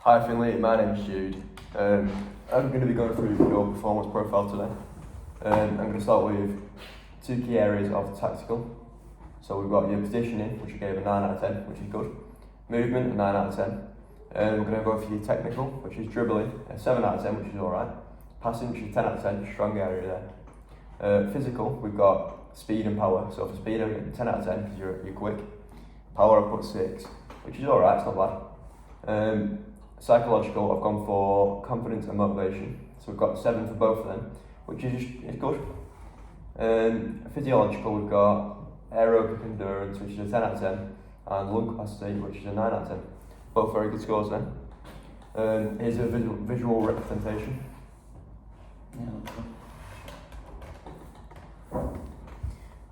Hi Finley, my name's Jude. I'm going to be going through your performance profile today. I'm going to start with two key areas of tactical. So we've got your positioning, which I gave a 9 out of 10, which is good. Movement, a 9 out of 10. We're going to go for your technical, which is dribbling, a 7 out of 10, which is alright. Passing, which is 10 out of 10, strong area there. Physical, we've got speed and power. So for speed, I'm getting 10 out of 10 because you're quick. Power, I put 6, which is alright, it's not bad. Psychological, I've gone for confidence and motivation. So we've got 7 for both of them, which is good. Physiological, we've got aerobic endurance, which is a 10 out of 10, and lung capacity, which is a 9 out of 10. Both very good scores then. Here's a visual representation.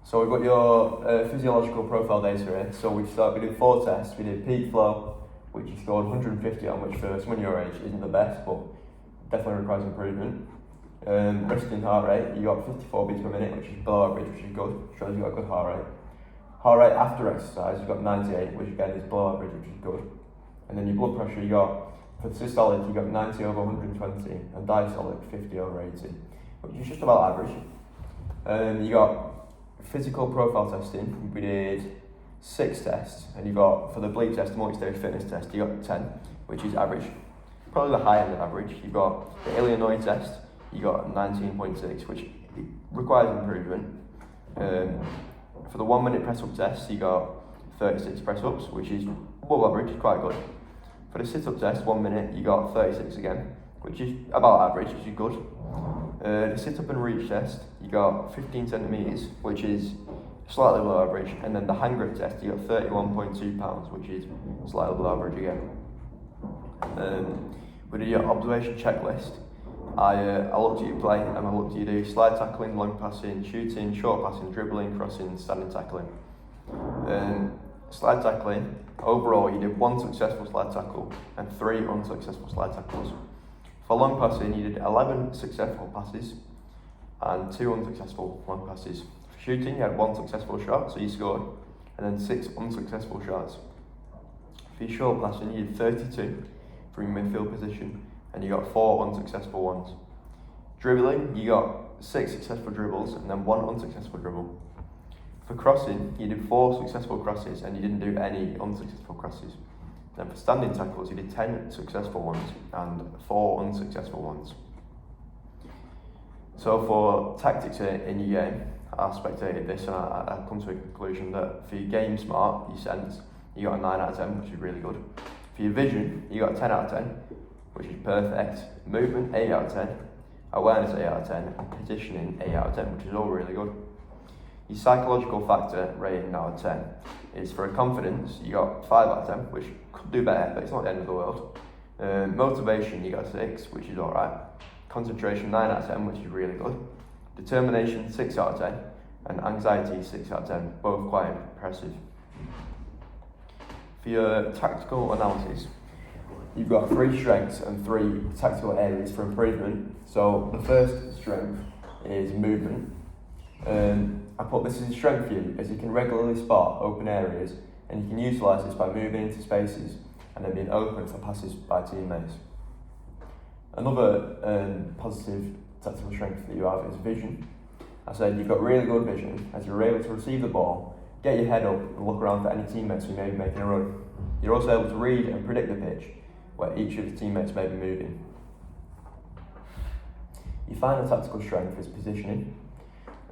So we've got your physiological profile data here. So we did 4 tests. We did peak flow, which you scored 150 on, which for someone your age isn't the best, but definitely requires improvement. Resting heart rate, you got 54 beats per minute, which is below average, which is good. Shows you got a good heart rate. Heart rate after exercise, you got 98, which again is below average, which is good. And then your blood pressure, you got, for systolic, you got 90 over 120, and diastolic 50 over 80, which is just about average. You got physical profile testing. We did 6 tests, and you got, for the bleep test, the multi-stage fitness test, you got 10, which is average. Probably the high end of average. You've got the Illinois test, you got 19.6, which requires improvement. For the 1 minute press up test, you got 36 press ups, which is above average, quite good. For the sit up test, 1 minute, you got 36 again, which is about average, which is good. The sit up and reach test, you got 15 centimetres, which is slightly below average, and then the hang grip test, you got 31.2 pounds, which is slightly below average again. We did your observation checklist. I looked at your play, and I looked at you do slide tackling, long passing, shooting, short passing, dribbling, crossing, standing tackling. Slide tackling, overall you did 1 successful slide tackle and 3 unsuccessful slide tackles. For long passing, you did 11 successful passes and 2 unsuccessful long passes. For shooting, you had 1 successful shot, so you scored, and then 6 unsuccessful shots. For your short passing, you did 32 from your midfield position, and you got 4 unsuccessful ones. Dribbling, you got 6 successful dribbles and then 1 unsuccessful dribble. For crossing, you did 4 successful crosses and you didn't do any unsuccessful crosses. Then for standing tackles, you did 10 successful ones and 4 unsuccessful ones. So for tactics in your game, I spectated this and I come to a conclusion that for your game smart, your sense, you got a 9 out of 10, which is really good. For your vision, you got a 10 out of 10, which is perfect. Movement, 8 out of 10. Awareness, 8 out of 10. And positioning, 8 out of 10, which is all really good. Your psychological factor rating out of 10 is for a confidence, you got 5 out of 10, which could do better, but it's not the end of the world. Motivation, you got 6, which is alright. Concentration, 9 out of 10, which is really good. Determination, 6 out of 10. And anxiety, 6 out of 10, both quite impressive. For your tactical analysis, you've got 3 strengths and 3 tactical areas for improvement. So the first strength is movement. I put this as a strength for you, as you can regularly spot open areas and you can utilise this by moving into spaces and then being open for passes by teammates. Another positive tactical strength that you have is vision. I said you've got really good vision as you're able to receive the ball, get your head up and look around for any teammates who may be making a run. You're also able to read and predict the pitch where each of the teammates may be moving. Your final tactical strength is positioning.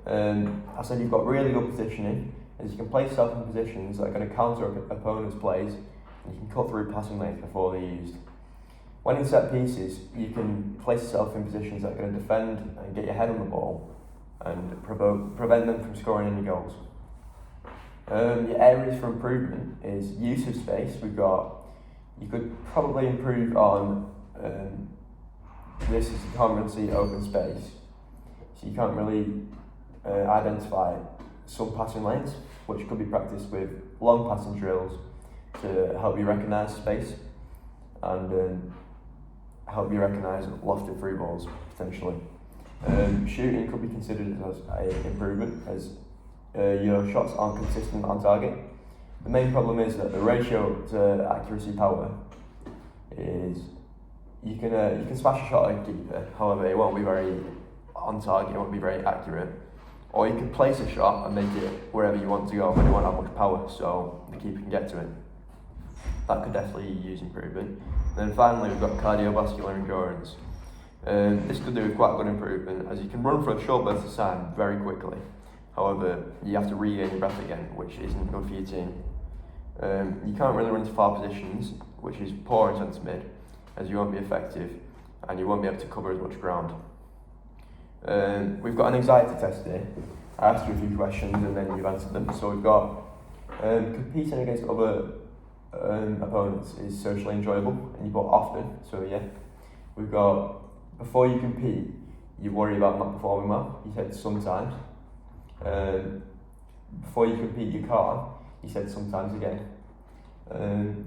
I said you've got really good positioning as you can place yourself in positions that are going to counter opponents' plays and you can cut through passing lanes before they're used. When in set pieces, you can place yourself in positions that are going to defend and get your head on the ball and prevent them from scoring any goals. Your areas for improvement is use of space. You could probably improve on this as you can't really see open space, so you can't really identify some passing lanes, which could be practiced with long passing drills to help you recognise space and help you recognise lofted through balls potentially. Shooting could be considered as an improvement as your shots aren't consistent on target. The main problem is that the ratio to accuracy power is you can smash a shot at a keeper. However, it won't be very on target. It won't be very accurate. Or you can place a shot and make it wherever you want to go, but it won't have much power, so the keeper can get to it. That could definitely use improvement. And then finally, we've got cardiovascular endurance. This could do with quite good improvement, as you can run for a short burst of time very quickly. However, you have to regain your breath again, which isn't good for your team. You can't really run to far positions, which is poor in centre mid, as you won't be effective and you won't be able to cover as much ground. We've got an anxiety test here. I asked you a few questions and then you've answered them. So we've got competing against other opponents is socially enjoyable, and you put often, so yeah. We've got before you compete, you worry about not performing well, you said sometimes. Before you compete, you can't, you said sometimes again.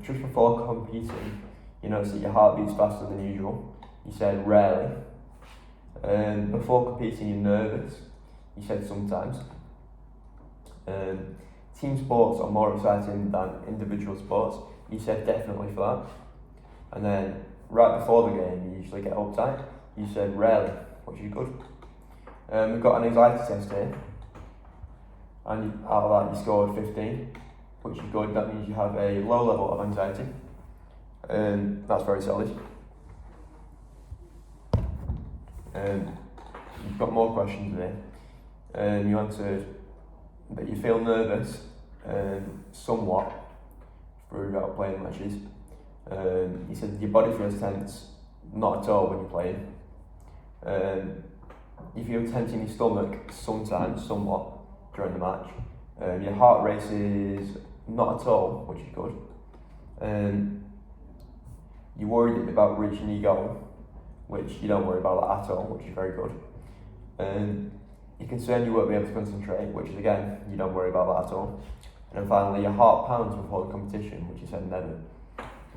Just before competing, you notice that your heart beats faster than usual, you said rarely. Before competing, you're nervous, you said sometimes. Team sports are more exciting than individual sports, you said definitely for that. And then right before the game, you usually get uptight, you said rarely, which is good. We've got an anxiety test here, and out of that you scored 15, which is good. That means you have a low level of anxiety, and that's very solid. You've got more questions there. You answered that you feel nervous somewhat throughout playing matches. You said your body feels tense, not at all when you're playing. You feel tense in your stomach sometimes, somewhat, during the match. Your heart races not at all, which is good. You're worried about reaching your goal, which you don't worry about that at all, which is very good. You're concerned you won't be able to concentrate, which is again, you don't worry about that at all. And then finally, your heart pounds before the competition, which you said never.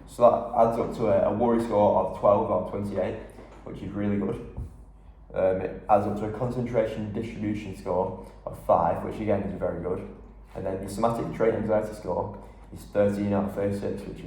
So that adds up to a worry score of 12 out of 28, which is really good. It adds up to a concentration distribution score of 5, which again is very good. And then the somatic trait anxiety score is 13 out of 36, which is